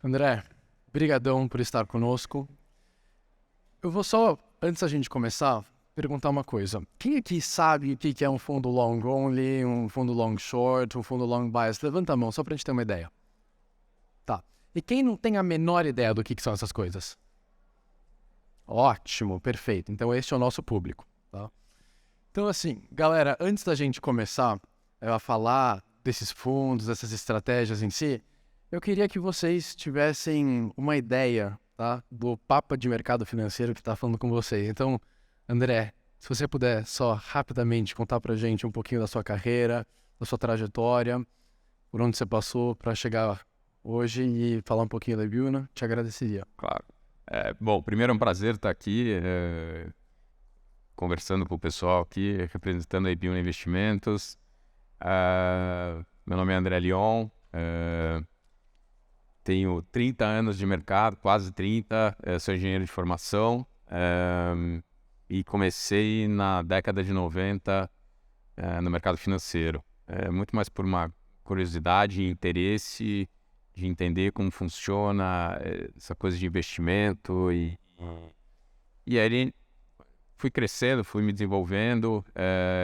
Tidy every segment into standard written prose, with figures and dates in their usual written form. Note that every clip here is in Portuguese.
André, brigadão por estar conosco. Eu vou só, antes da gente começar, perguntar uma coisa. Quem aqui sabe o que é um fundo long only, um fundo long short, um fundo long bias? Levanta a mão, só pra gente ter uma ideia. Tá. E quem não tem a menor ideia do que são essas coisas? Ótimo, perfeito. Então esse é o nosso público, tá? Então assim, galera, antes da gente começar a falar desses fundos, dessas estratégias em si, eu queria que vocês tivessem uma ideia, tá, do Papa de Mercado Financeiro que está falando com vocês. Então, André, se você puder só rapidamente contar pra gente um pouquinho da sua carreira, da sua trajetória, por onde você passou para chegar hoje e falar um pouquinho da Ibiúna, te agradeceria. Claro. Bom, primeiro é um prazer estar aqui conversando com o pessoal aqui, representando a Ibiúna Investimentos. Meu nome é André Lyon, tenho 30 anos de mercado, quase 30, sou engenheiro de formação e comecei na década de 90 no mercado financeiro. Muito mais por uma curiosidade e interesse de entender como funciona essa coisa de investimento e aí fui crescendo, fui me desenvolvendo.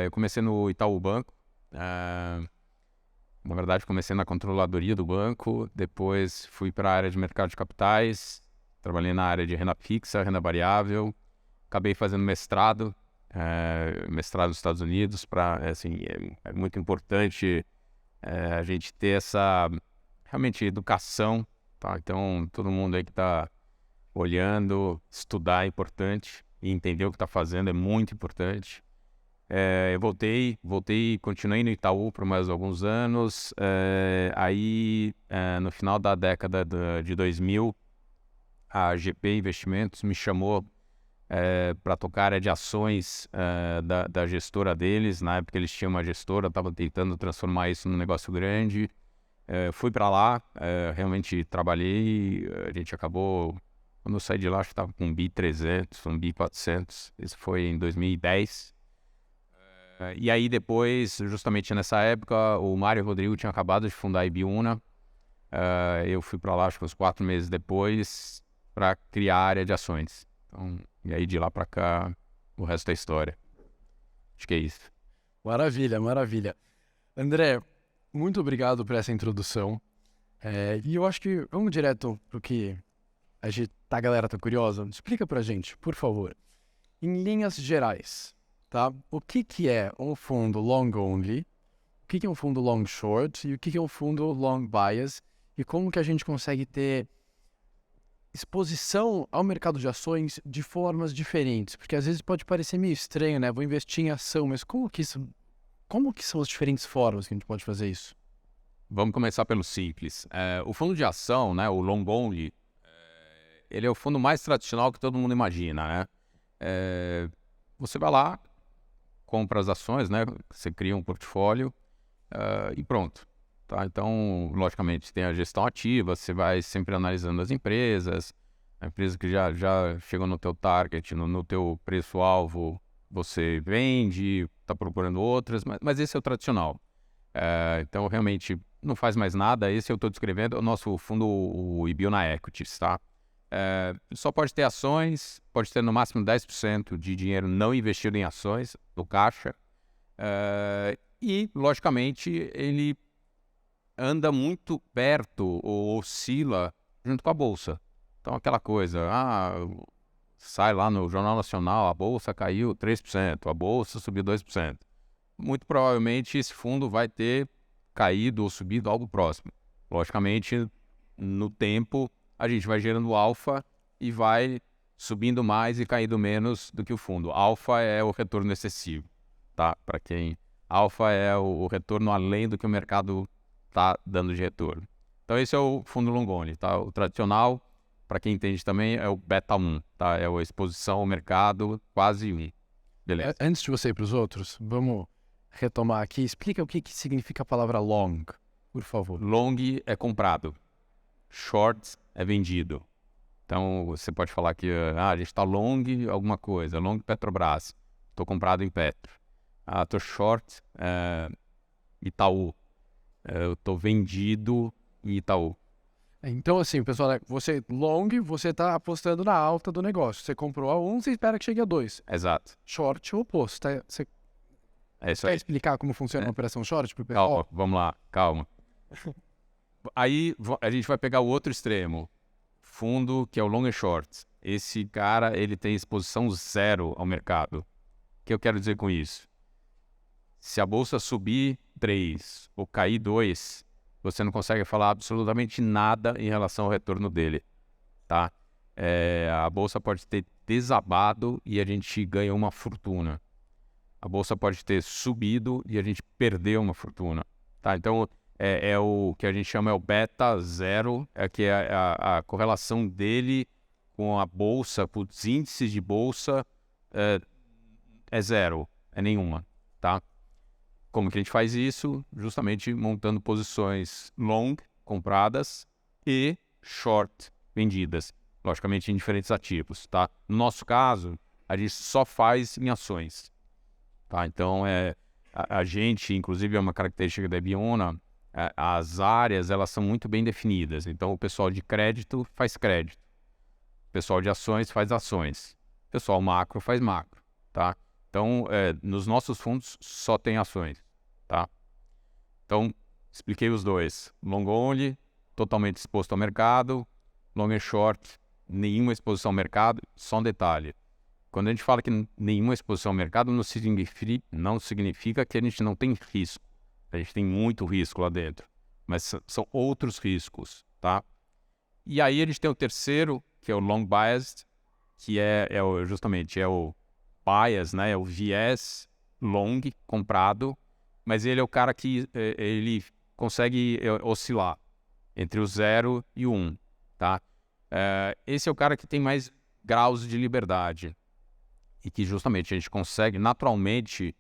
Eu comecei no Itaú Banco, na verdade comecei na controladoria do banco, depois fui para a área de mercado de capitais, trabalhei na área de renda fixa, renda variável, acabei fazendo mestrado nos Estados Unidos, assim, é muito importante a gente ter essa realmente educação, tá? Então, todo mundo aí que está olhando, estudar é importante e entender o que está fazendo é muito importante. Eu voltei, continuei no Itaú por mais alguns anos. No final da década de 2000, a GP Investimentos me chamou para tocar a área de ações da gestora deles. Na época eles tinham uma gestora, estavam tentando transformar isso num negócio grande. Fui para lá, realmente trabalhei, a gente acabou, quando eu saí de lá, acho que estava com um BI 300, um BI 400, isso foi em 2010. E aí depois, justamente nessa época, o Mário Rodrigo tinha acabado de fundar a Ibiúna. Eu fui para lá, acho que uns 4 meses depois, para criar a área de ações. Então, e aí de lá para cá, o resto é história. Acho que é isso. Maravilha, maravilha. André, muito obrigado por essa introdução. E eu acho que vamos direto pro que a galera tá curiosa. Explica pra gente, por favor, em linhas gerais, tá? O que é um fundo long only, o que é um fundo long short e o que é um fundo long bias e como que a gente consegue ter exposição ao mercado de ações de formas diferentes, porque às vezes pode parecer meio estranho, né? Vou investir em ação, mas como que são as diferentes formas que a gente pode fazer isso? Vamos começar pelo simples. O fundo de ação, né, o long only, ele é o fundo mais tradicional que todo mundo imagina, né? Você vai lá, compra as ações, né? Você cria um portfólio e pronto. Tá? Então, logicamente, tem a gestão ativa, você vai sempre analisando as empresas, a empresa que já chegou no teu target, no teu preço-alvo, você vende, está procurando outras, mas esse é o tradicional. Então, realmente, não faz mais nada. Esse eu estou descrevendo, o nosso fundo, o Ibiúna Equities, tá? Só pode ter ações, pode ter no máximo 10% de dinheiro não investido em ações, no caixa. E, logicamente, ele anda muito perto ou oscila junto com a bolsa. Então, aquela coisa, sai lá no Jornal Nacional, a bolsa caiu 3%, a bolsa subiu 2%. Muito provavelmente esse fundo vai ter caído ou subido algo próximo. Logicamente, no tempo, a gente vai gerando alfa e vai subindo mais e caindo menos do que o fundo. Alfa é o retorno excessivo, tá? Para quem... Alfa é o retorno além do que o mercado está dando de retorno. Então esse é o fundo long only, tá? O tradicional, para quem entende também, é o beta 1, tá? É a exposição ao mercado quase 1. Beleza. Antes de você ir para os outros, vamos retomar aqui. Explica o que significa a palavra long, por favor. Long é comprado, short é vendido. Então você pode falar que a gente está long alguma coisa, long Petrobras, estou comprado em Petro. Estou short Itaú, eu estou vendido em Itaú. Então, assim, pessoal, você long, você está apostando na alta do negócio. Você comprou a 1, você espera que chegue a 2. Exato. Short é o oposto. Você É isso quer aí. explicar como funciona uma operação short pro pessoal? Calma, vamos lá, calma. Aí a gente vai pegar o outro extremo. Fundo que é o long and short. Esse cara, ele tem exposição zero ao mercado. O que eu quero dizer com isso? Se a bolsa subir 3 ou cair 2, você não consegue falar absolutamente nada em relação ao retorno dele, tá? A bolsa pode ter desabado e a gente ganha uma fortuna. A bolsa pode ter subido e a gente perdeu uma fortuna, tá? Então, é o que a gente chama o beta zero, que é a correlação dele com a bolsa, com os índices de bolsa, é zero, é nenhuma, tá? Como que a gente faz isso? Justamente montando posições long, compradas, e short, vendidas. Logicamente em diferentes ativos, tá? No nosso caso, a gente só faz em ações, tá? Então, a gente, inclusive é uma característica da Ibiúna, as áreas, elas são muito bem definidas. Então, o pessoal de crédito faz crédito. O pessoal de ações faz ações. O pessoal macro faz macro, tá? Então, nos nossos fundos só tem ações, tá? Então, expliquei os dois. Long only, totalmente exposto ao mercado. Long and short, nenhuma exposição ao mercado. Só um detalhe. Quando a gente fala que nenhuma exposição ao mercado, não significa que a gente não tem risco. A gente tem muito risco lá dentro. Mas são outros riscos, tá? E aí a gente tem o terceiro, que é o long biased, que justamente o bias, né? É o viés long comprado, mas ele é o cara que ele consegue oscilar entre o 0 e o 1, tá? Esse é o cara que tem mais graus de liberdade e que justamente a gente consegue naturalmente,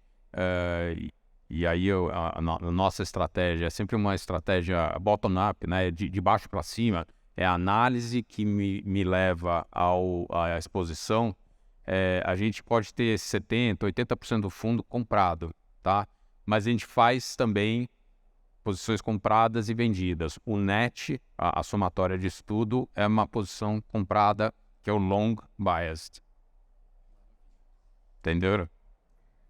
e aí a nossa estratégia é sempre uma estratégia bottom-up, né? De baixo para cima, é a análise que me leva à exposição. A gente pode ter 70%, 80% do fundo comprado, tá? Mas a gente faz também posições compradas e vendidas. O net, a somatória disso tudo, é uma posição comprada que é o long biased. Entenderam?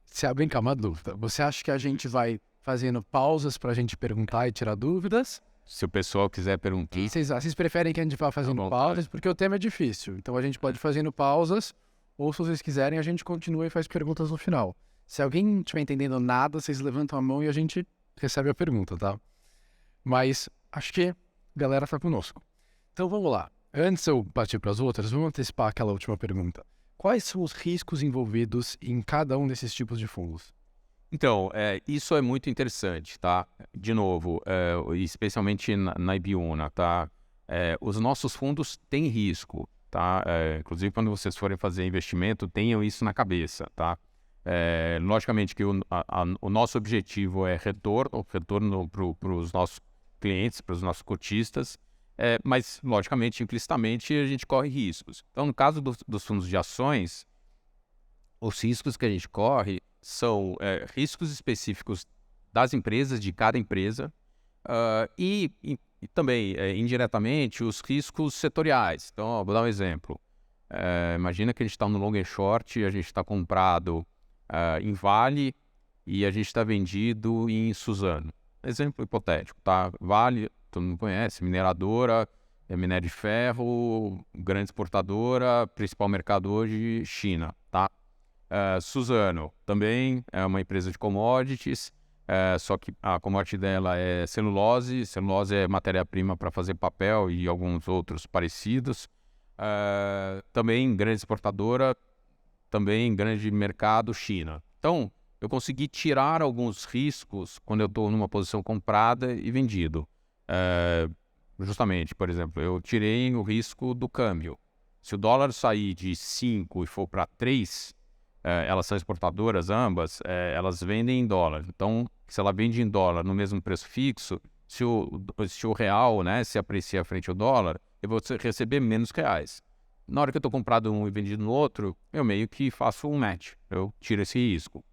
Se vem cá, uma dúvida. Você acha que a gente vai fazendo pausas para a gente perguntar e tirar dúvidas? Se o pessoal quiser perguntar. Vocês preferem que a gente vá fazendo pausas? Porque o tema é difícil. Então a gente pode ir fazendo pausas, ou se vocês quiserem, a gente continua e faz perguntas no final. Se alguém não estiver entendendo nada, vocês levantam a mão e a gente recebe a pergunta, tá? Mas acho que a galera tá conosco. Então vamos lá. Antes de eu partir para as outras, vamos antecipar aquela última pergunta. Quais são os riscos envolvidos em cada um desses tipos de fundos? Então, isso é muito interessante, tá? De novo, especialmente na Ibiúna, tá? Os nossos fundos têm risco, tá? Inclusive, quando vocês forem fazer investimento, tenham isso na cabeça, tá? Logicamente que o nosso objetivo é retorno para os nossos clientes, para os nossos cotistas, mas, logicamente, implicitamente, a gente corre riscos. Então, no caso dos fundos de ações, os riscos que a gente corre são riscos específicos das empresas, de cada empresa, e também, indiretamente, os riscos setoriais. Então, vou dar um exemplo. Imagina que a gente está no long and short e a gente está comprado em Vale e a gente está vendido em Suzano. Exemplo hipotético, tá? Vale, todo mundo conhece, mineradora, minério de ferro, grande exportadora, principal mercado hoje, China, tá? Suzano também é uma empresa de commodities, só que a commodity dela é celulose. Celulose é matéria-prima para fazer papel e alguns outros parecidos. Também grande exportadora, também grande mercado, China. Então, eu consegui tirar alguns riscos quando eu estou numa posição comprada e vendido. Justamente, por exemplo, eu tirei o risco do câmbio. Se o dólar sair de 5 e for para 3, elas são exportadoras ambas, elas vendem em dólar. Então, se ela vende em dólar no mesmo preço fixo, se o real, né, se aprecia frente ao dólar, eu vou receber menos reais. Na hora que eu estou comprado um e vendido no outro, eu meio que faço um match, eu tiro esse risco.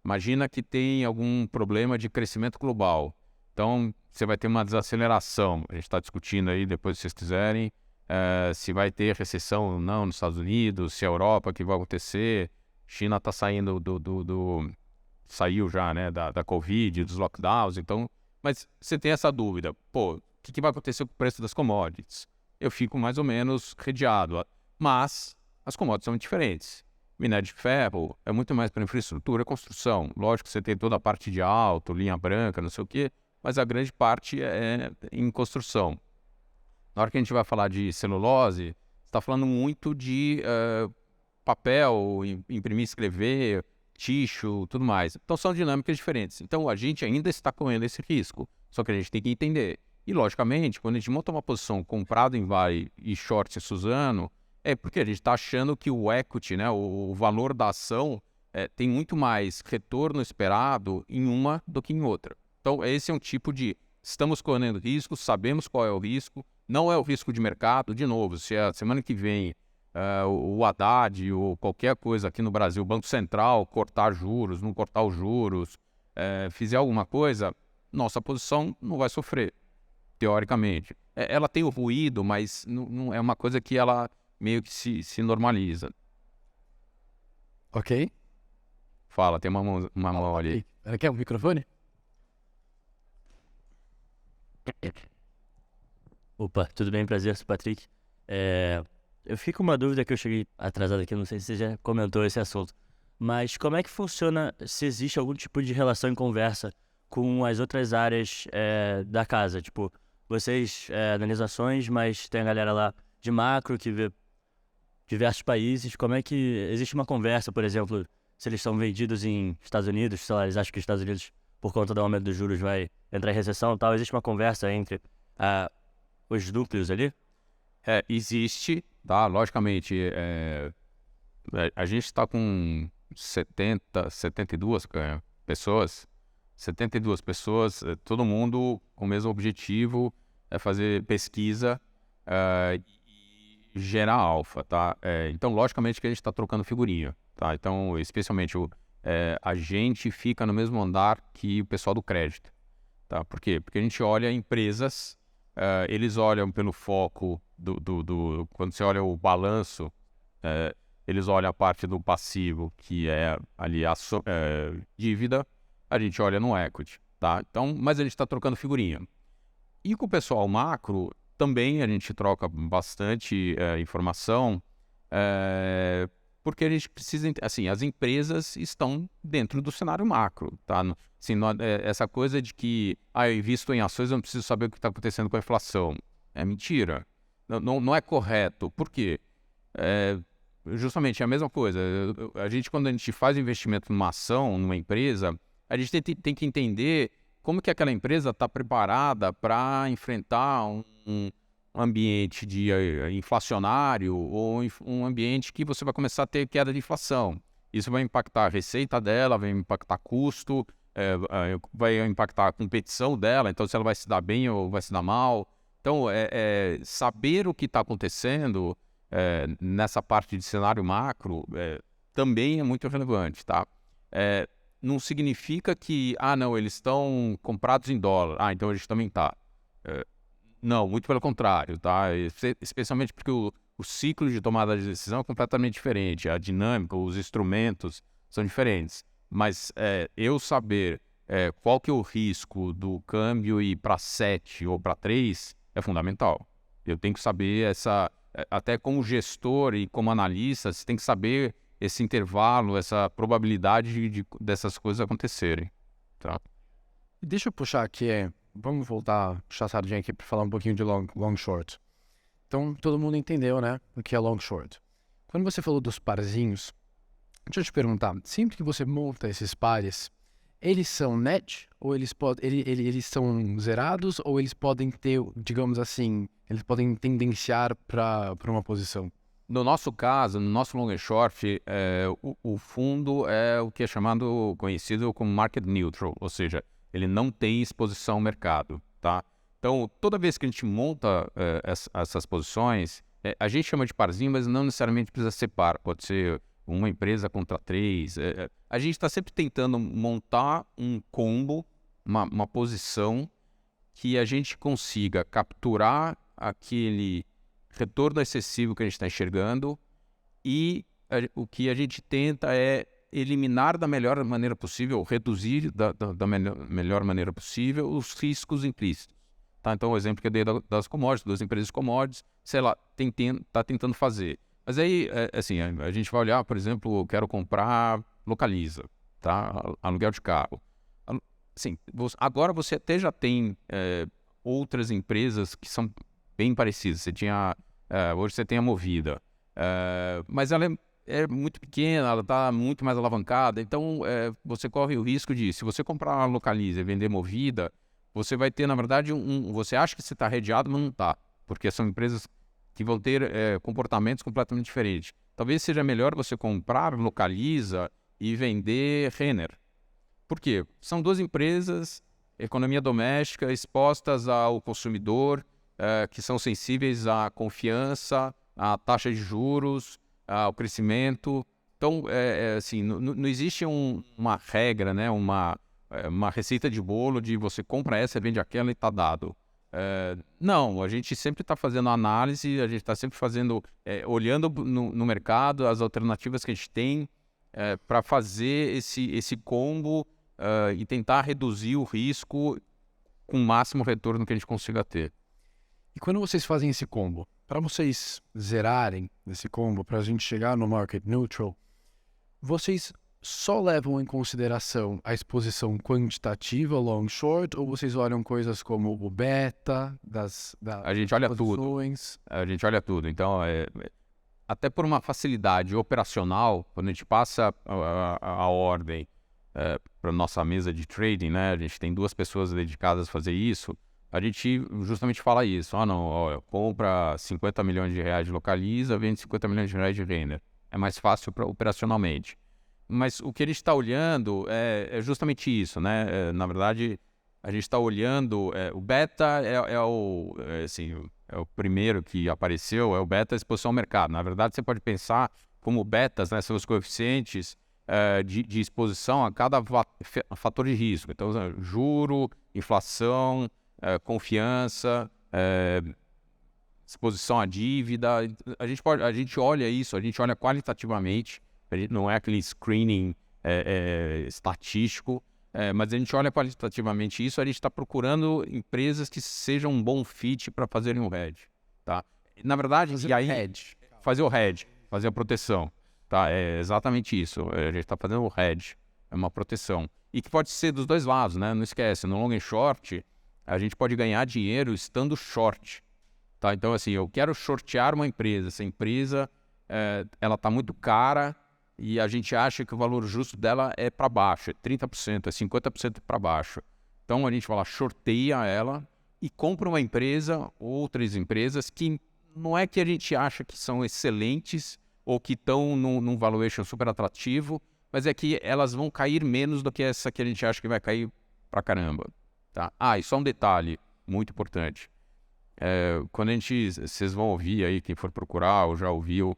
Imagina que tem algum problema de crescimento global. Então, você vai ter uma desaceleração. A gente está discutindo aí, depois se vocês quiserem, se vai ter recessão ou não nos Estados Unidos, se a Europa, o que vai acontecer. China está saindo saiu já, né, da Covid, dos lockdowns, então... Mas você tem essa dúvida, pô, o que vai acontecer com o preço das commodities? Eu fico mais ou menos rediado, mas as commodities são diferentes. Minério de ferro é muito mais para infraestrutura e construção. Lógico que você tem toda a parte de alto, linha branca, não sei o quê, mas a grande parte é em construção. Na hora que a gente vai falar de celulose, está falando muito de papel, imprimir, escrever, tixo, tudo mais. Então são dinâmicas diferentes. Então a gente ainda está correndo esse risco, só que a gente tem que entender. E logicamente, quando a gente monta uma posição comprado em Vale e short em Suzano, é porque a gente está achando que o equity, né, o valor da ação, tem muito mais retorno esperado em uma do que em outra. Então esse é um tipo de... Estamos correndo risco, sabemos qual é o risco, não é o risco de mercado. De novo, se a semana que vem o Haddad ou qualquer coisa aqui no Brasil, o Banco Central cortar juros, não cortar os juros, fizer alguma coisa, nossa posição não vai sofrer, teoricamente. Ela tem o ruído, mas não é uma coisa que ela meio que se normaliza. Ok? Fala, tem uma mão ali. Quer um microfone? Opa, tudo bem? Prazer, sou o Patrick. Eu fico com uma dúvida que eu cheguei atrasado aqui, não sei se você já comentou esse assunto, mas como é que funciona, se existe algum tipo de relação em conversa com as outras áreas da casa? Tipo, vocês analisam ações, mas tem a galera lá de macro que vê diversos países. Como é que existe uma conversa, por exemplo, se eles estão vendidos em Estados Unidos, sei lá, eles acham que os Estados Unidos, por conta do aumento dos juros, vai entrar em recessão e tal, existe uma conversa entre os núcleos ali? Existe, tá? Logicamente, a gente está com 72 pessoas, 72 pessoas, todo mundo com o mesmo objetivo, fazer pesquisa e gerar alfa, tá? Então, logicamente que a gente está trocando figurinha, tá? Então, especialmente, a gente fica no mesmo andar que o pessoal do crédito, tá? Por quê? Porque a gente olha empresas, eles olham pelo foco quando você olha o balanço, eles olham a parte do passivo, que é ali a dívida, a gente olha no equity, tá? Então, mas a gente está trocando figurinha. E com o pessoal macro, também a gente troca bastante informação, porque a gente precisa... Assim, as empresas estão dentro do cenário macro, tá? Assim, essa coisa de que eu invisto em ações, eu não preciso saber o que está acontecendo com a inflação. É mentira. Não é correto. Por quê? Justamente é a mesma coisa. Quando a gente faz investimento numa ação, numa empresa, a gente tem que entender como que aquela empresa está preparada para enfrentar um ambiente inflacionário ou um ambiente que você vai começar a ter queda de inflação. Isso vai impactar a receita dela, vai impactar custo, vai impactar a competição dela, então se ela vai se dar bem ou vai se dar mal. Então, saber o que está acontecendo nessa parte de cenário macro também é muito relevante, tá? Não significa que, não, eles estão comprados em dólar, então a gente também está. Não, muito pelo contrário, tá? Especialmente porque o ciclo de tomada de decisão é completamente diferente, a dinâmica, os instrumentos são diferentes. Mas eu saber qual que é o risco do câmbio ir para 7 ou para 3 é fundamental. Eu tenho que saber até como gestor e como analista, você tem que saber esse intervalo, essa probabilidade dessas coisas acontecerem, tá? Deixa eu puxar aqui, vamos voltar, puxar a sardinha aqui para falar um pouquinho de long short. Então, todo mundo entendeu, né, o que é long short. Quando você falou dos parzinhos, deixa eu te perguntar, sempre que você monta esses pares, eles são net ou eles são zerados ou eles podem ter, digamos assim, eles podem tendenciar para uma posição? No nosso caso, no nosso long and short, o fundo é o que é conhecido como market neutral, ou seja, ele não tem exposição ao mercado, tá? Então, toda vez que a gente monta essas posições, a gente chama de parzinho, mas não necessariamente precisa ser par, pode ser uma empresa contra 3. A gente está sempre tentando montar um combo, uma posição que a gente consiga capturar aquele retorno excessivo que a gente está enxergando e o que a gente tenta é eliminar da melhor maneira possível, reduzir da melhor maneira possível os riscos implícitos. Tá? Então, o exemplo que eu dei das commodities, das empresas de commodities, sei lá, está tentando fazer. Mas aí, assim, a gente vai olhar, por exemplo, eu quero comprar Localiza, tá? Aluguel de carro. Assim, agora você até já tem outras empresas que são bem parecidas. Você tinha, hoje você tem a Movida, mas ela é muito pequena, ela está muito mais alavancada, então você corre o risco de, se você comprar uma Localiza e vender Movida, você vai ter, na verdade, você acha que você está redeado, mas não está, porque são empresas que vão ter comportamentos completamente diferentes. Talvez seja melhor você comprar Localiza e vender Renner. Por quê? São duas empresas, economia doméstica, expostas ao consumidor, que são sensíveis à confiança, à taxa de juros, ao crescimento. Então, assim, não existe uma regra, né? uma receita de bolo de você compra essa, vende aquela e está dado. Não, a gente sempre está fazendo análise, a gente está sempre fazendo, olhando no mercado as alternativas que a gente tem para fazer esse combo e tentar reduzir o risco com o máximo retorno que a gente consiga ter. E quando vocês fazem esse combo, para vocês zerarem esse combo, para a gente chegar no market neutral, vocês só levam em consideração a exposição quantitativa long short ou vocês olham coisas como o beta a gente olha posições? Tudo. A gente olha tudo. Então, até por uma facilidade operacional, quando a gente passa a ordem para nossa mesa de trading, né? A gente tem 2 pessoas dedicadas a fazer isso. A gente justamente fala isso. Compra 50 milhões de reais de Localiza, vende 50 milhões de reais de Renner. É mais fácil operacionalmente. Mas o que a gente está olhando é justamente isso, né? Na verdade, a gente está olhando... o beta é o primeiro que apareceu, é o beta exposição ao mercado. Na verdade, você pode pensar como betas, né? São os coeficientes de exposição a cada fator de risco. Então, juro, inflação, confiança, exposição à dívida. A gente olha isso, a gente olha qualitativamente. Não é aquele screening estatístico, mas a gente olha qualitativamente isso, a gente está procurando empresas que sejam um bom fit para fazerem o hedge, tá? Na verdade, fazer o hedge, fazer a proteção, tá? É exatamente isso, a gente está fazendo o hedge, é uma proteção. E que pode ser dos dois lados, né? Não esquece, no long and short, a gente pode ganhar dinheiro estando short, tá? Então, assim, eu quero shortear uma empresa, essa empresa, ela está muito cara, e a gente acha que o valor justo dela é para baixo, é 30%, é 50% para baixo. Então a gente vai lá, shorteia ela e compra uma empresa, outras empresas que não é que a gente acha que são excelentes ou que estão num valuation super atrativo, mas é que elas vão cair menos do que essa que a gente acha que vai cair pra caramba. Tá? E só um detalhe muito importante. Quando vocês vão ouvir aí, quem for procurar ou já ouviu,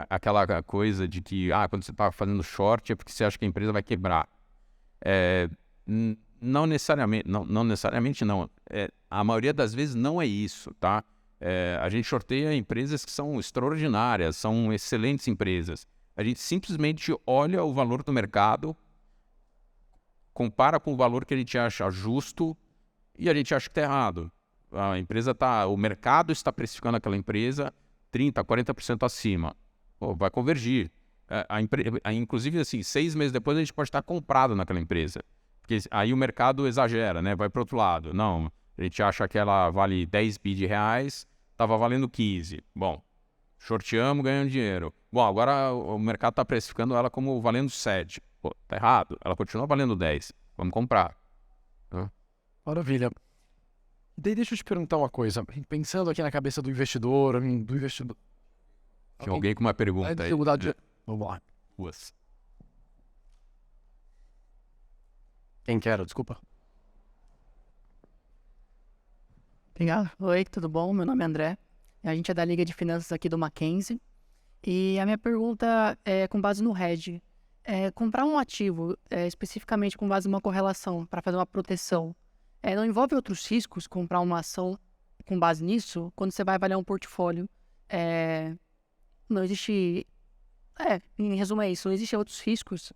aquela coisa de que quando você está fazendo short é porque você acha que a empresa vai quebrar. Não necessariamente, não necessariamente não. A maioria das vezes não é isso, tá? A gente shorteia empresas que são extraordinárias, são excelentes empresas. A gente simplesmente olha o valor do mercado, compara com o valor que a gente acha justo e a gente acha que está errado. O mercado está precificando aquela empresa 30%, 40% acima. Vai convergir. Inclusive, assim, 6 meses depois a gente pode estar comprado naquela empresa. Porque aí o mercado exagera, né? Vai para o outro lado. Não, a gente acha que ela vale 10 bi de reais, estava valendo 15. Bom, shorteamos, ganhamos dinheiro. Bom, agora o mercado está precificando ela como valendo 7. Tá errado. Ela continua valendo 10. Vamos comprar. Maravilha. Daí deixa eu te perguntar uma coisa. Pensando aqui na cabeça do investidor... Tinha alguém com uma pergunta aí. Vamos lá. 2. Quem quer? Desculpa. Obrigado. Oi, tudo bom? Meu nome é André. A gente é da Liga de Finanças aqui do Mackenzie. E a minha pergunta é com base no hedge. Comprar um ativo, especificamente com base numa correlação, para fazer uma proteção, Não envolve outros riscos comprar uma ação com base nisso? Quando você vai avaliar um portfólio, não existe... em resumo é isso, não existem outros riscos?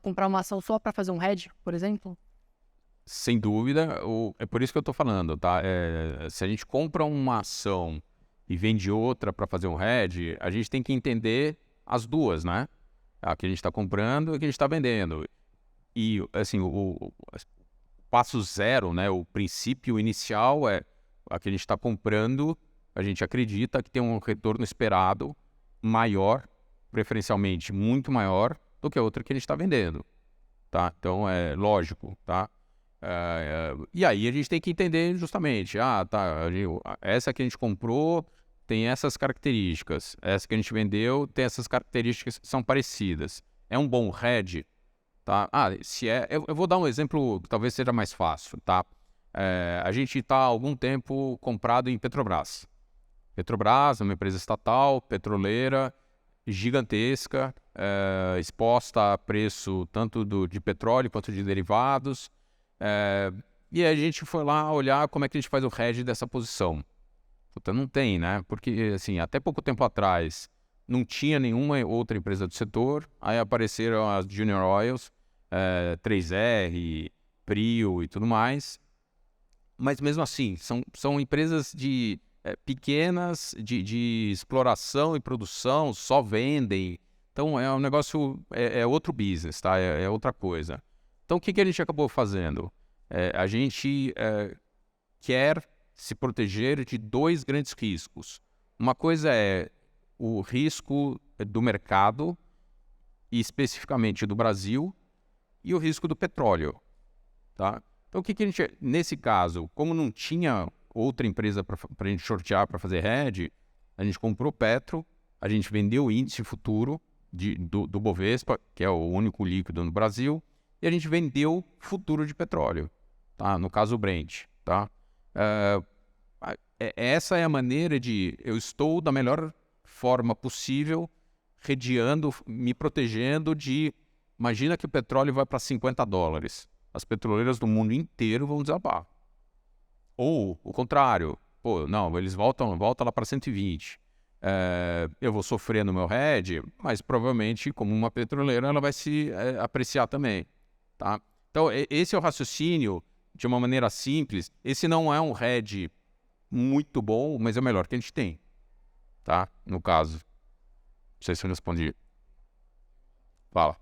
Comprar uma ação só para fazer um hedge, por exemplo? Sem dúvida, é por isso que eu estou falando, tá? Se a gente compra uma ação e vende outra para fazer um hedge, a gente tem que entender as duas, né? A que a gente está comprando e a que a gente está vendendo. E, assim, o passo zero, né? O princípio inicial é a que a gente está comprando, a gente acredita que tem um retorno esperado maior, preferencialmente muito maior, do que a outra que a gente está vendendo, tá? Então, é lógico, tá? E aí a gente tem que entender justamente, essa que a gente comprou tem essas características, essa que a gente vendeu tem essas características que são parecidas. É um bom hedge, tá? Eu vou dar um exemplo que talvez seja mais fácil, tá? A gente está há algum tempo comprado em Petrobras. Petrobras é uma empresa estatal, petroleira, gigantesca, exposta a preço tanto de petróleo quanto de derivados. E a gente foi lá olhar como é que a gente faz o hedge dessa posição. Puta, não tem, né? Porque, assim, até pouco tempo atrás não tinha nenhuma outra empresa do setor, aí apareceram as Junior Oils, 3R, Prio e tudo mais. Mas mesmo assim, são empresas pequenas, de exploração e produção, só vendem. Então é um negócio, é outro business, tá? É outra coisa. Então, o que a gente acabou fazendo? A gente quer se proteger de dois grandes riscos. Uma coisa é o risco do mercado, e especificamente do Brasil, e o risco do petróleo. Tá? Então, o que a gente... Nesse caso, como não tinha outra empresa para a gente shortear para fazer hedge, a gente comprou Petro, a gente vendeu o índice futuro do Bovespa, que é o único líquido no Brasil, e a gente vendeu futuro de petróleo, tá? No caso o Brent, tá? Essa é a maneira de... Eu estou da melhor forma possível, redeando, me protegendo de... Imagina que o petróleo vai para $50. As petroleiras do mundo inteiro vão desabar. Ou o contrário. Não, eles voltam lá para 120. Eu vou sofrer no meu hedge, mas provavelmente, como uma petroleira, ela vai se apreciar também. Tá? Então, esse é o raciocínio de uma maneira simples. Esse não é um hedge muito bom, mas é o melhor que a gente tem. Tá? No caso. Não sei se eu respondi. Fala.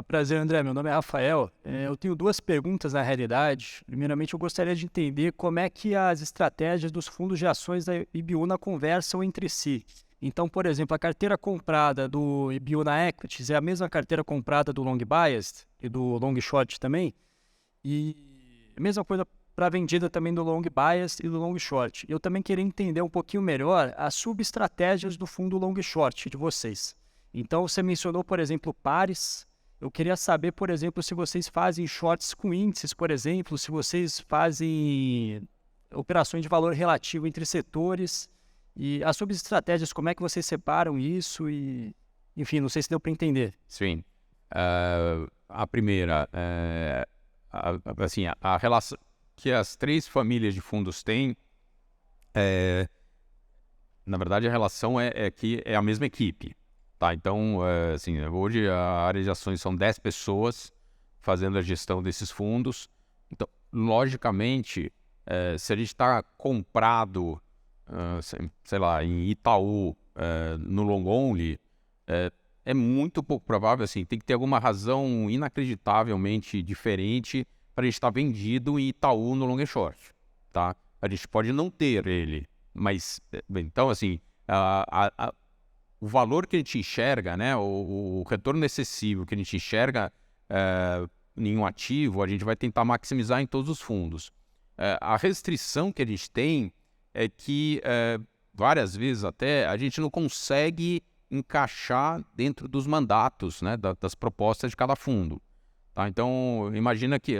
Prazer, André. Meu nome é Rafael. Eu tenho duas perguntas na realidade. Primeiramente, eu gostaria de entender como é que as estratégias dos fundos de ações da Ibiúna conversam entre si. Então, por exemplo, a carteira comprada do Ibiúna Equities é a mesma carteira comprada do Long Biased e do Long Short também. E a mesma coisa para a vendida também do Long Biased e do Long Short. Eu também queria entender um pouquinho melhor as subestratégias do fundo Long Short de vocês. Então, você mencionou, por exemplo, pares. Eu queria saber, por exemplo, se vocês fazem shorts com índices, por exemplo, se vocês fazem operações de valor relativo entre setores e as subestratégias, como é que vocês separam isso e, enfim, não sei se deu para entender. Sim. A primeira, assim, a relação que as três famílias de fundos têm, na verdade, a relação é que é a mesma equipe. Tá, então, assim, hoje a área de ações são 10 pessoas fazendo a gestão desses fundos. Então, logicamente, se a gente está comprado, sei lá, em Itaú, no long only, é muito pouco provável, assim, tem que ter alguma razão inacreditavelmente diferente para a gente estar vendido em Itaú no long short, tá? A gente pode não ter ele, mas, então, assim, o valor que a gente enxerga, né, o retorno excessivo que a gente enxerga em um ativo, a gente vai tentar maximizar em todos os fundos. A restrição que a gente tem é que, várias vezes até, a gente não consegue encaixar dentro dos mandatos, né, das propostas de cada fundo. Tá? Então, imagina que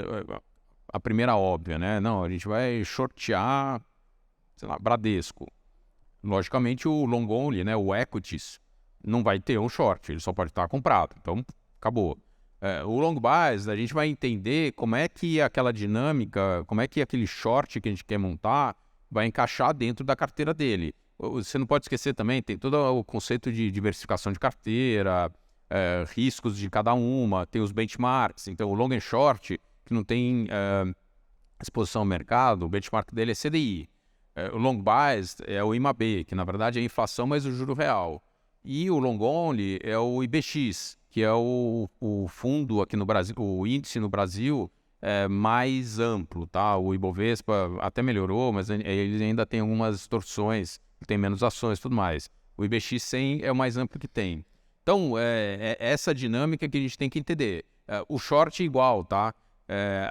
a primeira óbvia, né, não, a gente vai shortear, sei lá, Bradesco. Logicamente, o long only, né, o equities, não vai ter um short, ele só pode estar comprado. Então, acabou. O long bias, a gente vai entender como é que aquela dinâmica, como é que aquele short que a gente quer montar vai encaixar dentro da carteira dele. Você não pode esquecer também, tem todo o conceito de diversificação de carteira, riscos de cada uma, tem os benchmarks. Então, o long and short, que não tem exposição ao mercado, o benchmark dele é CDI. O long bias é o IMAB, que na verdade é a inflação, mas o juro real. E o long only é o IBX, que é o fundo aqui no Brasil, o índice no Brasil mais amplo, tá? O Ibovespa até melhorou, mas ele ainda tem algumas distorções, tem menos ações e tudo mais. O IBX 100 é o mais amplo que tem. Então, essa dinâmica que a gente tem que entender. O short é igual, tá?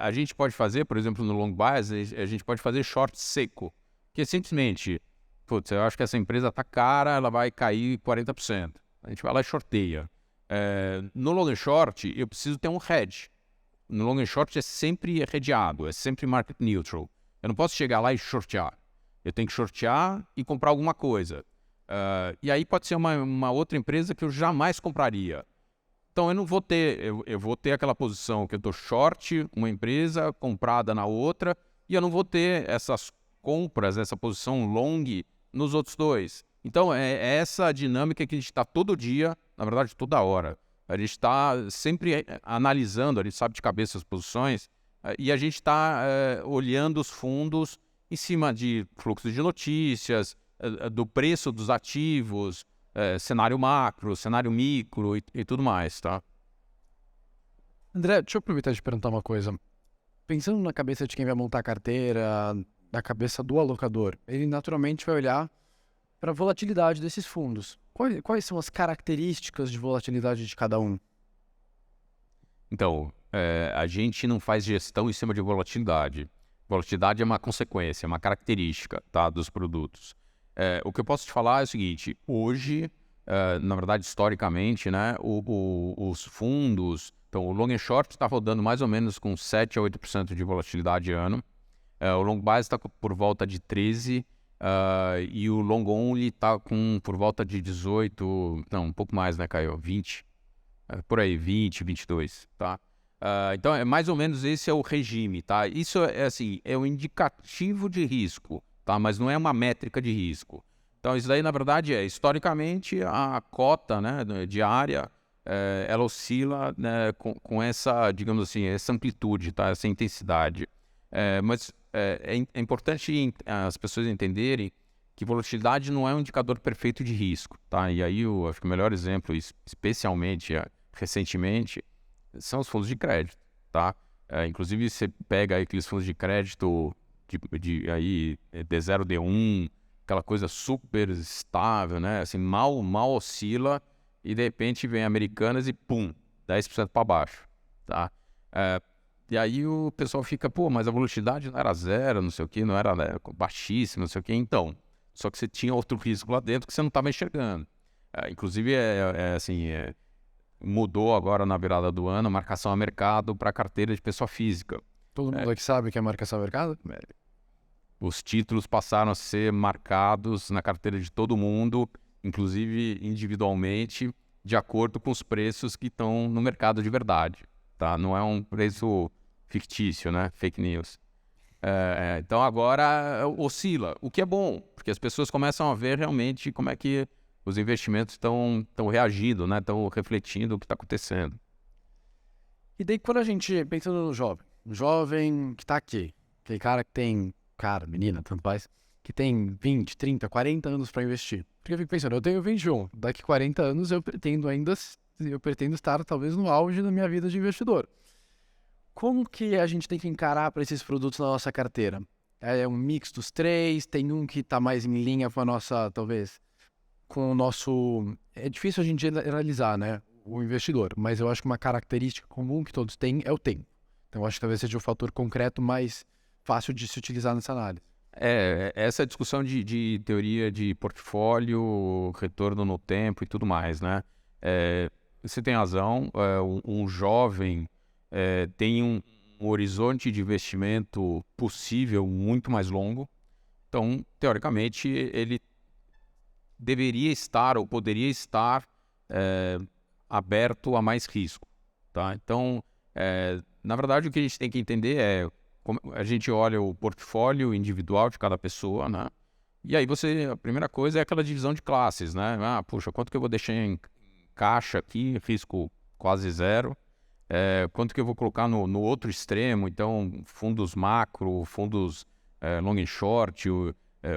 A gente pode fazer, por exemplo, no long bias, a gente pode fazer short seco, que é simplesmente, putz, eu acho que essa empresa tá cara, ela vai cair 40%. A gente vai lá e shorteia. No long and short, eu preciso ter um hedge. No long and short é sempre hedgeado, é sempre market neutral. Eu não posso chegar lá e shortear. Eu tenho que shortear e comprar alguma coisa. E aí pode ser uma outra empresa que eu jamais compraria. Então eu não vou ter, eu vou ter aquela posição que eu estou short uma empresa, comprada na outra, e eu não vou ter essas compras, essa posição long nos outros dois. Então é essa dinâmica que a gente está todo dia, na verdade toda hora. A gente está sempre analisando, a gente sabe de cabeça as posições, e a gente está olhando os fundos em cima de fluxos de notícias, do preço dos ativos, cenário macro, cenário micro e tudo mais, tá? André, deixa eu aproveitar de perguntar uma coisa. Pensando na cabeça de quem vai montar a carteira, na cabeça do alocador, ele naturalmente vai olhar para a volatilidade desses fundos. Quais são as características de volatilidade de cada um? Então, a gente não faz gestão em cima de volatilidade. Volatilidade é uma consequência, é uma característica, tá, dos produtos. O que eu posso te falar é o seguinte, hoje, na verdade, historicamente, né, os fundos, então o long and short está rodando mais ou menos com 7 a 8% de volatilidade ano, o long bias está por volta de 13%, e o long only está por volta de 18%, não, um pouco mais, né, Caio? 20%, por aí, 20%, 22%, tá? Então, mais ou menos esse é o regime, tá? Isso assim, é um indicativo de risco, tá? Mas não é uma métrica de risco. Então, isso daí, na verdade, historicamente, a cota, né, diária, ela oscila, né, com essa, digamos assim, essa amplitude, tá? Essa intensidade. Mas é importante as pessoas entenderem que volatilidade não é um indicador perfeito de risco, tá? E aí, eu acho que o melhor exemplo, especialmente recentemente, são os fundos de crédito, tá? Inclusive, você pega aí aqueles fundos de crédito aí, D0, D1, aquela coisa super estável, né? Assim, mal oscila e de repente vem Americanas e pum, 10% para baixo, tá? E aí o pessoal fica, pô, mas a volatilidade não era zero, não sei o que, não era, né, baixíssima, não sei o que. Então, só que você tinha outro risco lá dentro que você não estava enxergando. Inclusive, mudou agora na virada do ano a marcação a mercado para carteira de pessoa física. Todo mundo aqui sabe o que é marcação a mercado? Os títulos passaram a ser marcados na carteira de todo mundo, inclusive individualmente, de acordo com os preços que estão no mercado de verdade, tá? Não é um preço fictício, né? Fake news. Então agora oscila, o que é bom, porque as pessoas começam a ver realmente como é que os investimentos estão reagindo, né? Estão refletindo o que está acontecendo. E daí quando a gente, pensando no jovem que está aqui, aquele cara que tem, menina, tanto faz, que tem 20, 30, 40 anos para investir. Porque eu fico pensando, eu tenho 21, daqui 40 anos eu pretendo estar talvez no auge da minha vida de investidor. Como que a gente tem que encarar para esses produtos na nossa carteira? É um mix dos três, tem um que está mais em linha com a nossa, talvez, com o nosso... É difícil a gente generalizar, né, o investidor, mas eu acho que uma característica comum que todos têm é o tempo. Então eu acho que talvez seja o fator concreto mais fácil de se utilizar nessa análise. Essa discussão de teoria de portfólio, retorno no tempo e tudo mais, né? Você tem razão, um jovem tem um horizonte de investimento possível muito mais longo, então, teoricamente, ele deveria estar ou poderia estar aberto a mais risco, tá? Então, na verdade, o que a gente tem que entender é como a gente olha o portfólio individual de cada pessoa, né? E aí a primeira coisa é aquela divisão de classes, né? Puxa, quanto que eu vou deixar em caixa aqui, risco quase zero. Quanto que eu vou colocar no outro extremo, então fundos macro, fundos long and short,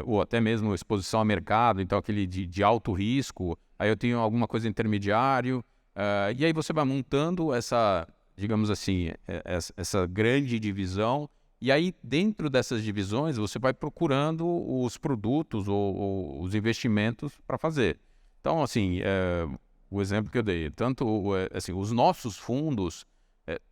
ou até mesmo exposição a mercado, então aquele de alto risco, aí eu tenho alguma coisa intermediário, e aí você vai montando essa, digamos assim, essa grande divisão, e aí dentro dessas divisões você vai procurando os produtos ou os investimentos para fazer. Então, assim, o exemplo que eu dei, assim, os nossos fundos,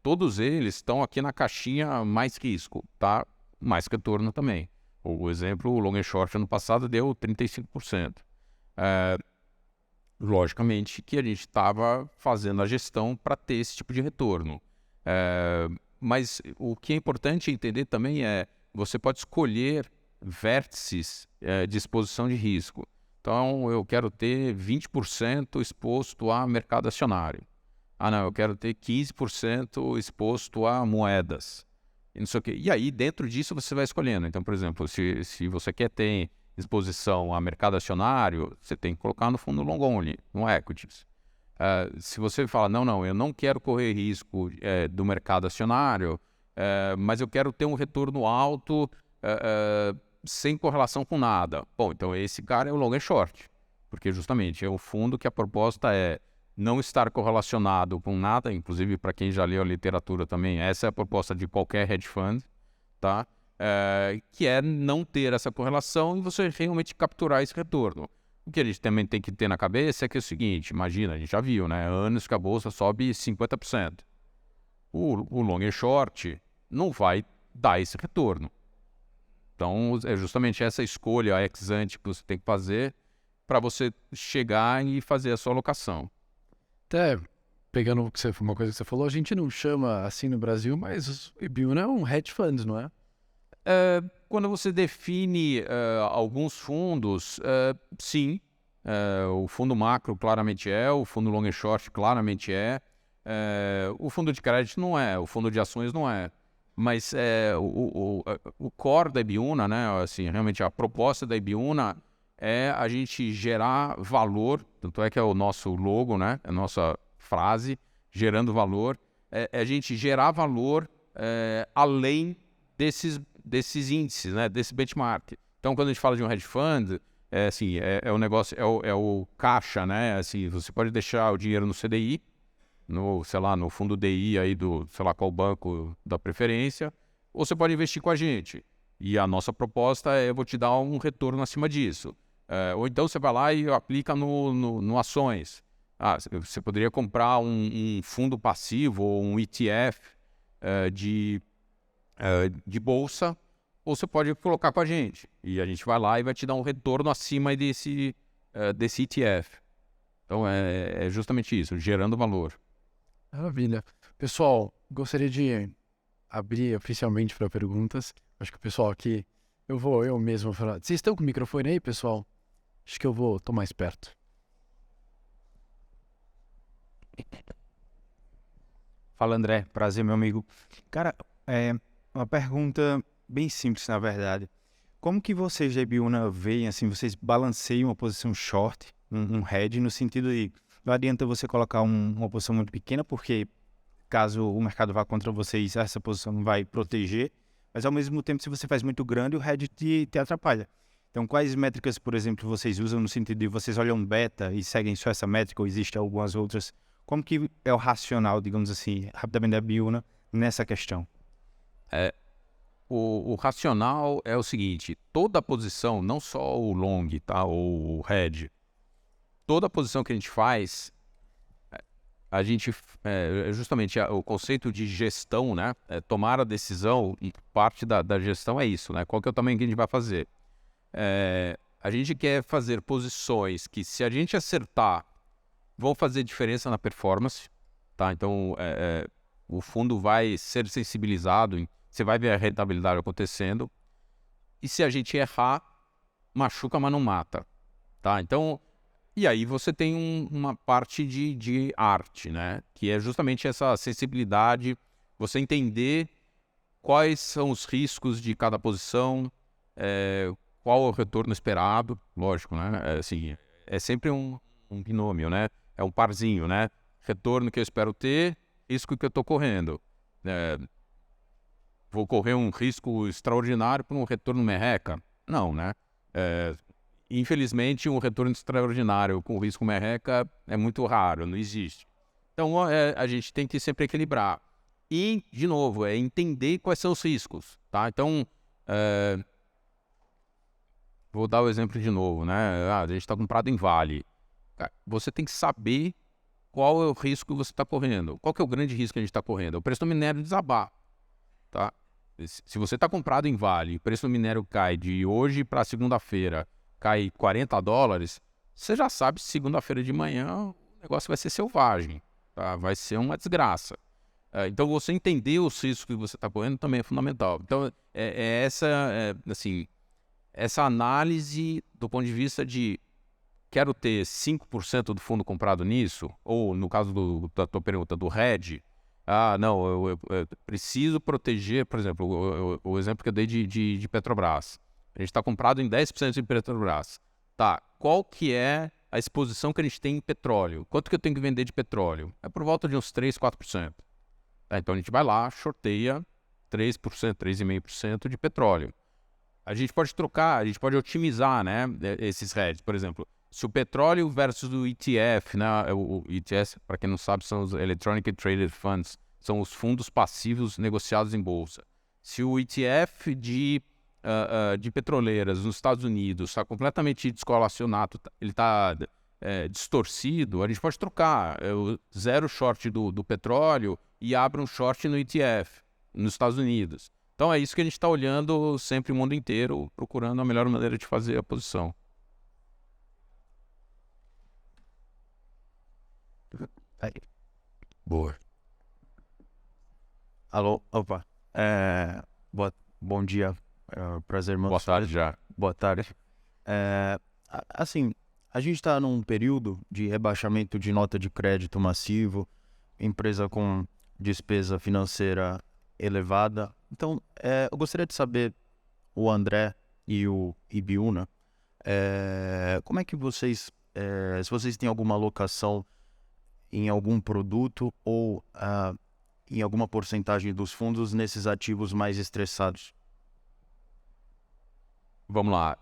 todos eles estão aqui na caixinha mais risco, tá? Mais retorno também. O exemplo, o long and short ano passado deu 35%. Logicamente que a gente estava fazendo a gestão para ter esse tipo de retorno. Mas o que é importante entender também você pode escolher vértices de exposição de risco. Então, eu quero ter 20% exposto a mercado acionário. Não, eu quero ter 15% exposto a moedas. E não sei o quê. E aí, dentro disso, você vai escolhendo. Então, por exemplo, se você quer ter exposição a mercado acionário, você tem que colocar no fundo long only, no equities. Se você fala, não, eu não quero correr risco do mercado acionário, mas eu quero ter um retorno alto sem correlação com nada. Bom, então esse cara é o long and short, porque justamente é um fundo que a proposta é não estar correlacionado com nada, inclusive para quem já leu a literatura também, essa é a proposta de qualquer hedge fund, tá? Que é não ter essa correlação e você realmente capturar esse retorno. O que a gente também tem que ter na cabeça é que é o seguinte, imagina, a gente já viu, né? Anos que a bolsa sobe 50%. O long and short não vai dar esse retorno. Então, é justamente essa escolha ex ante que você tem que fazer para você chegar e fazer a sua alocação. Até pegando uma coisa que você falou, a gente não chama assim no Brasil, mas o Ibiúna é um hedge fund, não é? Quando você define alguns fundos, sim. O fundo macro claramente o fundo long and short claramente o fundo de crédito não o fundo de ações não Mas o core da Ibiúna, né, assim, realmente a proposta da Ibiúna é a gente gerar valor, tanto é que é o nosso logo, né, a nossa frase, gerando valor, é a gente gerar valor além desses índices, né, desse benchmark. Então, quando a gente fala de um hedge fund, o negócio, é o caixa, né, assim, você pode deixar o dinheiro no CDI, no fundo DI aí do, sei lá qual banco da preferência, ou você pode investir com a gente. E a nossa proposta eu vou te dar um retorno acima disso. Ou então você vai lá e aplica no ações. Você poderia comprar um fundo passivo ou um ETF de bolsa, ou você pode colocar com a gente. E a gente vai lá e vai te dar um retorno acima desse ETF. Então é justamente isso, gerando valor. Maravilha. Pessoal, gostaria de abrir oficialmente para perguntas. Acho que o pessoal aqui, eu mesmo falar. Vocês estão com o microfone aí, pessoal? Acho que tô mais perto. Fala, André. Prazer, meu amigo. Cara, uma pergunta bem simples, na verdade. Como que vocês da Ibiúna veem, assim, vocês balanceiam uma posição short, um hedge, no sentido de não adianta você colocar uma posição muito pequena, porque caso o mercado vá contra vocês, essa posição não vai proteger, mas ao mesmo tempo, se você faz muito grande, o hedge te atrapalha. Então, quais métricas, por exemplo, vocês usam no sentido de vocês olham beta e seguem só essa métrica, ou existem algumas outras? Como que é o racional, digamos assim, rapidamente da Ibiúna nessa questão? O racional é o seguinte, toda posição, não só o long, tá, ou o hedge, toda posição que a gente faz, a gente, justamente o conceito de gestão, né, tomar a decisão, e parte da gestão é isso, né, qual que é o tamanho que a gente vai fazer. A gente quer fazer posições que, se a gente acertar, vão fazer diferença na performance, tá, então o fundo vai ser sensibilizado, você vai ver a rentabilidade acontecendo, e se a gente errar, machuca, mas não mata, tá, então E aí você tem uma parte de arte, né? Que é justamente essa sensibilidade, você entender quais são os riscos de cada posição, qual é o retorno esperado, lógico, né? Assim, é sempre um binômio, né? É um parzinho, né? Retorno que eu espero ter, risco que eu estou correndo. Vou correr um risco extraordinário por um retorno merreca? Não, né? Infelizmente, um retorno extraordinário com risco merreca é muito raro, não existe. Então, a gente tem que sempre equilibrar. E, de novo, entender quais são os riscos, tá? Então, vou dar o exemplo de novo, né? A gente está comprado em Vale. Você tem que saber qual é o risco que você está correndo. Qual que é o grande risco que a gente está correndo? É o preço do minério desabar, tá? Se você está comprado em Vale e o preço do minério cai de hoje para segunda-feira, cai $40, você já sabe que segunda-feira de manhã o negócio vai ser selvagem, tá? Vai ser uma desgraça. Então, você entender os riscos que você está correndo também é fundamental. Então, essa análise do ponto de vista de quero ter 5% do fundo comprado nisso, ou no caso da tua pergunta do hedge, não, eu preciso proteger, por exemplo, o exemplo que eu dei de Petrobras. A gente está comprado em 10% de Petrobras. Tá, qual que é a exposição que a gente tem em petróleo? Quanto que eu tenho que vender de petróleo? É por volta de uns 3%, 4%. Então a gente vai lá, shorteia 3%, 3,5% de petróleo. A gente pode trocar, a gente pode otimizar, né, esses hedges. Por exemplo, se o petróleo versus o ETF, né, o ETF, para quem não sabe, são os Electronic Traded Funds, são os fundos passivos negociados em bolsa. Se o ETF de petroleiras nos Estados Unidos está completamente descorrelacionado, ele está distorcido, a gente pode trocar o zero short do petróleo e abre um short no ETF nos Estados Unidos. Então é isso que a gente está olhando sempre o mundo inteiro, procurando a melhor maneira de fazer a posição. Boa. Alô, opa. Bom dia. Prazer, irmão. Boa tarde já. Boa tarde. Assim, a gente está num período de rebaixamento de nota de crédito massivo, empresa com despesa financeira elevada. Então, eu gostaria de saber, o André e o Ibiúna, como é que vocês, se vocês têm alguma alocação em algum produto ou em alguma porcentagem dos fundos nesses ativos mais estressados? Vamos lá.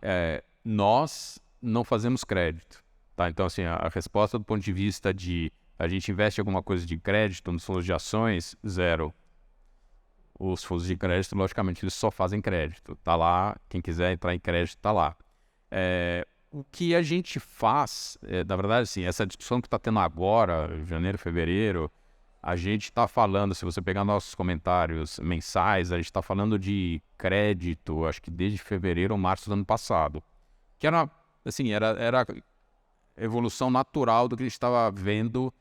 Nós não fazemos crédito, tá? Então, assim, a resposta do ponto de vista de a gente investe em alguma coisa de crédito nos fundos de ações, zero. Os fundos de crédito, logicamente, eles só fazem crédito. Tá lá, quem quiser entrar em crédito, tá lá. O que a gente faz, na verdade, assim, essa discussão que está tendo agora, janeiro, fevereiro, a gente está falando, se você pegar nossos comentários mensais, a gente está falando de crédito, acho que desde fevereiro ou março do ano passado. Que era, assim, era a evolução natural do que a gente estava vendo,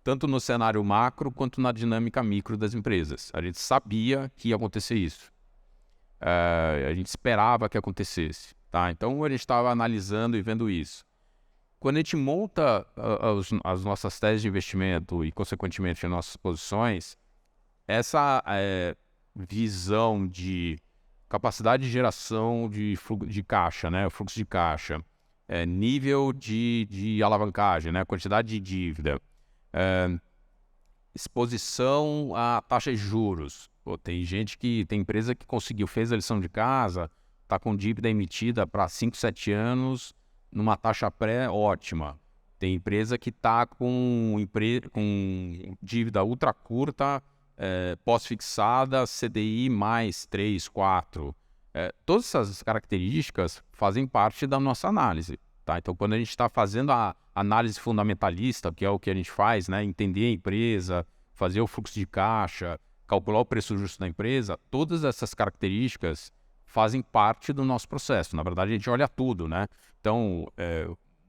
tanto no cenário macro quanto na dinâmica micro das empresas. A gente sabia que ia acontecer isso. A gente esperava que acontecesse. Tá? Então, a gente estava analisando e vendo isso. Quando a gente monta as nossas teses de investimento e, consequentemente, as nossas posições, essa visão de capacidade de geração de caixa, né? O fluxo de caixa, nível de alavancagem, né? Quantidade de dívida, exposição à taxa de juros. Tem empresa que fez a lição de casa, está com dívida emitida para 5, 7 anos, numa taxa pré ótima. Tem empresa que está com dívida ultra curta, pós-fixada, CDI mais 3, 4. Todas essas características fazem parte da nossa análise. Tá? Então, quando a gente está fazendo a análise fundamentalista, que é o que a gente faz, né? Entender a empresa, fazer o fluxo de caixa, calcular o preço justo da empresa, todas essas características fazem parte do nosso processo. Na verdade, a gente olha tudo, né? Então,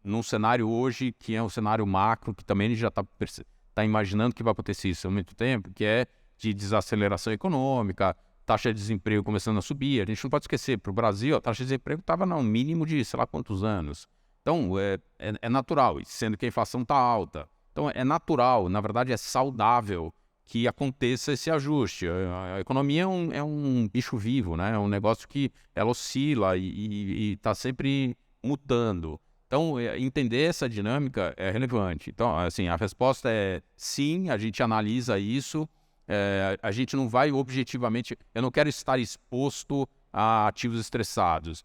num cenário hoje, que é um cenário macro, que também a gente já está imaginando que vai acontecer isso há muito tempo, que é de desaceleração econômica, taxa de desemprego começando a subir. A gente não pode esquecer, para o Brasil, a taxa de desemprego estava no mínimo de sei lá quantos anos. Então, é natural, sendo que a inflação está alta. Então, é natural, na verdade, é saudável que aconteça esse ajuste. A economia é um bicho vivo, né? É um negócio que ela oscila e está sempre mutando. Então, entender essa dinâmica é relevante. Então, assim, a resposta é sim, a gente analisa isso. A gente não vai objetivamente... Eu não quero estar exposto a ativos estressados.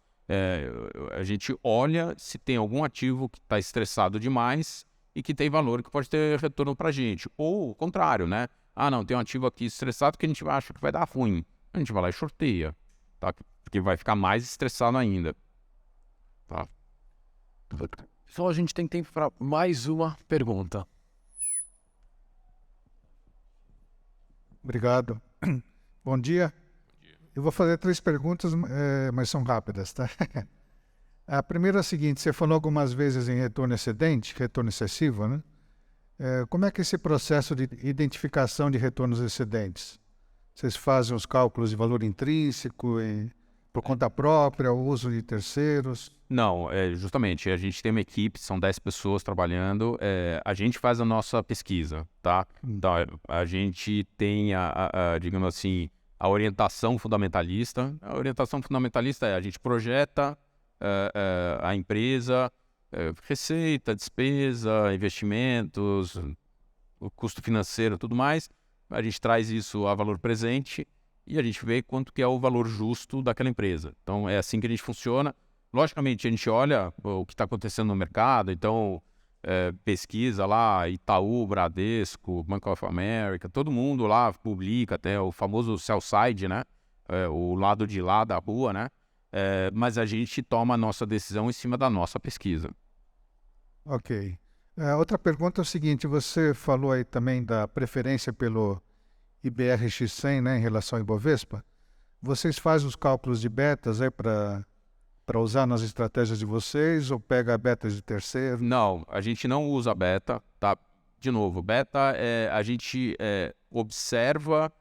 A gente olha se tem algum ativo que está estressado demais e que tem valor que pode ter retorno para a gente. Ou o contrário, né? Ah, não, tem um ativo aqui estressado que a gente acha que vai dar ruim. A gente vai lá e shorteia, tá? Porque vai ficar mais estressado ainda. Tá? Só a gente tem tempo para mais uma pergunta. Obrigado. Bom dia. Eu vou fazer 3 perguntas, mas são rápidas, tá? A primeira é a seguinte, você falou algumas vezes em retorno excedente, retorno excessivo, né? Como é que é esse processo de identificação de retornos excedentes? Vocês fazem os cálculos de valor intrínseco por conta própria, o uso de terceiros? Não, justamente, a gente tem uma equipe, são 10 pessoas trabalhando, a gente faz a nossa pesquisa, tá? Então, a gente tem, digamos assim, a orientação fundamentalista. A orientação fundamentalista a gente projeta a empresa, receita, despesa, investimentos, o custo financeiro, tudo mais. A gente traz isso a valor presente e a gente vê quanto que é o valor justo daquela empresa. Então, é assim que a gente funciona. Logicamente, a gente olha o que está acontecendo no mercado, então pesquisa lá, Itaú, Bradesco, Bank of America, todo mundo lá publica até o famoso sell side, né? O lado de lá da rua, né? Mas a gente toma a nossa decisão em cima da nossa pesquisa. Ok. Outra pergunta é o seguinte, você falou aí também da preferência pelo IBRX-100, né, em relação ao Ibovespa. Vocês fazem os cálculos de betas para usar nas estratégias de vocês ou pega betas de terceiro? Não, a gente não usa beta, tá? De novo, beta a gente observa,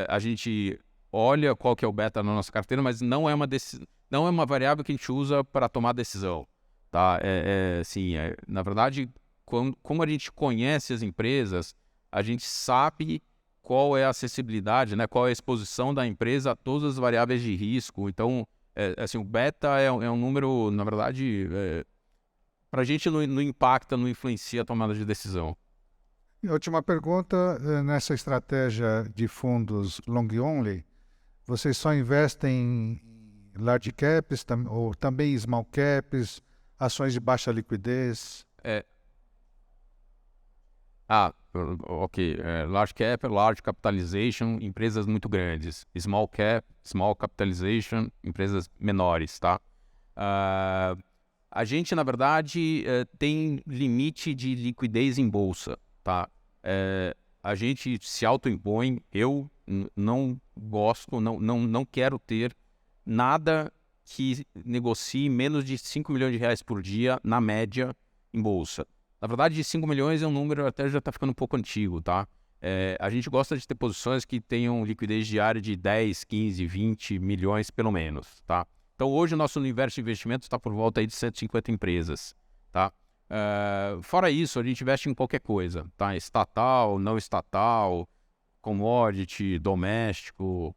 a gente olha qual que é o beta na nossa carteira, mas não é uma variável que a gente usa para tomar decisão, tá? Na verdade, como a gente conhece as empresas, a gente sabe qual é a acessibilidade, né? Qual é a exposição da empresa a todas as variáveis de risco. Então, o beta é um número, na verdade, para a gente não impacta, não influencia a tomada de decisão. E a última pergunta, nessa estratégia de fundos long only, vocês só investem em large caps ou também small caps, ações de baixa liquidez? Ok. Large cap, large capitalization, empresas muito grandes. Small cap, small capitalization, empresas menores, tá? A gente, na verdade, tem limite de liquidez em bolsa, tá? A gente se autoimpõe, eu não gosto, não quero ter nada que negocie menos de 5 milhões de reais por dia, na média, em bolsa. Na verdade, 5 milhões é um número até já está ficando um pouco antigo, tá? A gente gosta de ter posições que tenham liquidez diária de 10, 15, 20 milhões pelo menos, tá? Então, hoje o nosso universo de investimentos está por volta aí de 150 empresas, tá? Fora isso, a gente investe em qualquer coisa, tá? Estatal, não estatal, commodity, doméstico,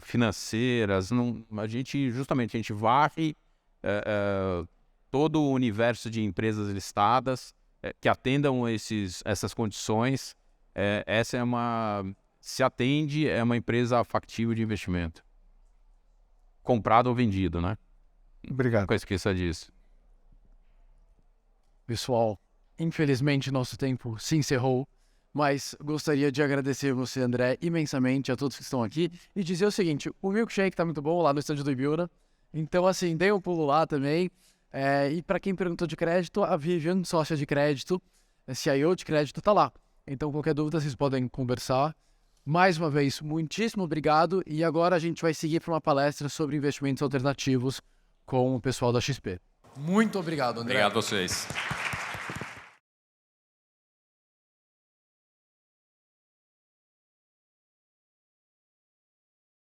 financeiras. A gente varre todo o universo de empresas listadas que atendam essas condições. Se atende, é uma empresa factível de investimento. Comprado ou vendido, né? Obrigado. Nunca esqueça disso. Pessoal, infelizmente nosso tempo se encerrou, mas gostaria de agradecer você, André, imensamente, a todos que estão aqui e dizer o seguinte, o milkshake tá muito bom lá no estande do Ibiúna, então assim, dê um pulo lá também. E para quem perguntou de crédito, a Vivian, sócia de crédito, CIO de crédito, tá lá. Então qualquer dúvida vocês podem conversar. Mais uma vez, muitíssimo obrigado e agora a gente vai seguir para uma palestra sobre investimentos alternativos com o pessoal da XP. Muito obrigado, André. Obrigado a vocês.